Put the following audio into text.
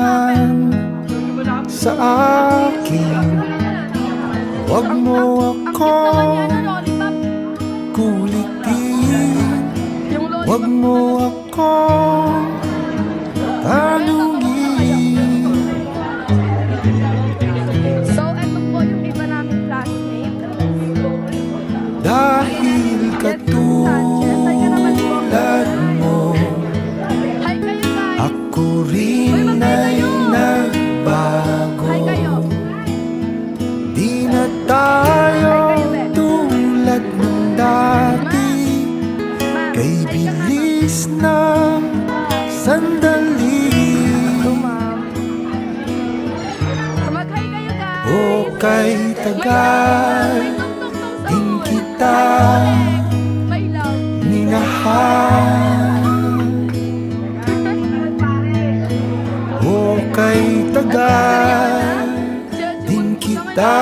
sabihan sa akin. Huwag mo akong kulitin, huwag mo akong tanungin. So, eto po yung iba naming classmate. Dahil katulad mo, Hi kayo guys! ako rin ay nagbago. Hi kayo! Di na tayo tulad ng dati, kay bilis ng sandali. Mag-hi kayo guys! O kay tagal din kita My love! minahal. O kay tagal din kita